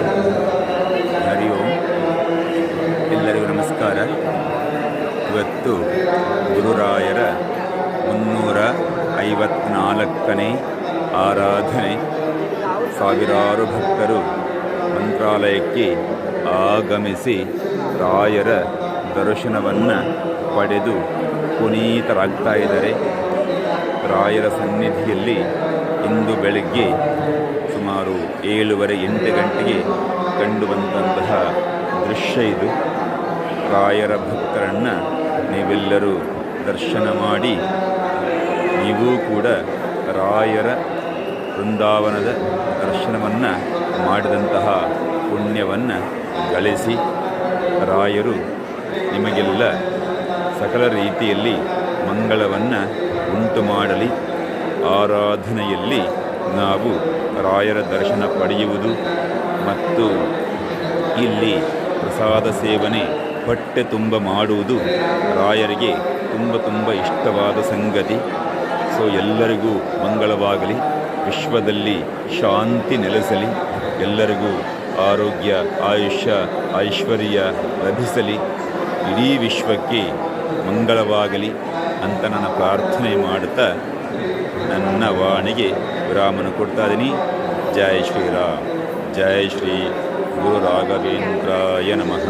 ಹರಿ ಓಂ. ಎಲ್ಲರಿಗೂ ನಮಸ್ಕಾರ. ಇವತ್ತು ಗುರುರಾಯರ 354ನೇ ಆರಾಧನೆ. ಸಾವಿರಾರು ಭಕ್ತರು ಮಂತ್ರಾಲಯಕ್ಕೆ ಆಗಮಿಸಿ ರಾಯರ ದರ್ಶನವನ್ನು ಪಡೆದು ಪುನೀತರಾಗ್ತಾ ಇದ್ದಾರೆ. ರಾಯರ ಸನ್ನಿಧಿಯಲ್ಲಿ ಇಂದು ಬೆಳಗ್ಗೆ ಸುಮಾರು 7:30-8 ಗಂಟೆಗೆ ಕಂಡುಬಂದಂತಹ ದೃಶ್ಯ ಇದು. ರಾಯರ ಭಕ್ತರನ್ನು ನೀವೆಲ್ಲರೂ ದರ್ಶನ ಮಾಡಿ ನೀವೂ ಕೂಡ ರಾಯರ ವೃಂದಾವನದ ದರ್ಶನವನ್ನು ಮಾಡಿದಂತಹ ಪುಣ್ಯವನ್ನು ಗಳಿಸಿ ರಾಯರು ನಿಮಗೆಲ್ಲ ಸಕಲ ರೀತಿಯಲ್ಲಿ ಮಂಗಳವನ್ನು ಉಂಟು ಮಾಡಲಿ. ಆರಾಧನೆಯಲ್ಲಿ ನಾವು ರಾಯರ ದರ್ಶನ ಪಡೆಯುವುದು ಮತ್ತು ಇಲ್ಲಿ ಪ್ರಸಾದ ಸೇವನೆ ಹೊಟ್ಟೆ ತುಂಬ ಮಾಡುವುದು ರಾಯರಿಗೆ ತುಂಬ ಇಷ್ಟವಾದ ಸಂಗತಿ. ಸೊ ಎಲ್ಲರಿಗೂ ಮಂಗಳವಾಗಲಿ, ವಿಶ್ವದಲ್ಲಿ ಶಾಂತಿ ನೆಲೆಸಲಿ, ಎಲ್ಲರಿಗೂ ಆರೋಗ್ಯ, ಆಯುಷ್ಯ, ಐಶ್ವರ್ಯ ಲಭಿಸಲಿ, ಇಡೀ ವಿಶ್ವಕ್ಕೆ ಮಂಗಳವಾಗಲಿ ಅಂತ ನಾನು ಪ್ರಾರ್ಥನೆ ಮಾಡುತ್ತಾ ನನ್ನ ವಾಣಿಗೆ ವಿರಾಮನ ಕೊಡ್ತಾ ಇದ್ದೀನಿ. ಜೈ ಶ್ರೀರಾಮ್. ಜೈ ಶ್ರೀ ಗುರು ರಾಘವೇಂದ್ರಾಯ ನಮಃ.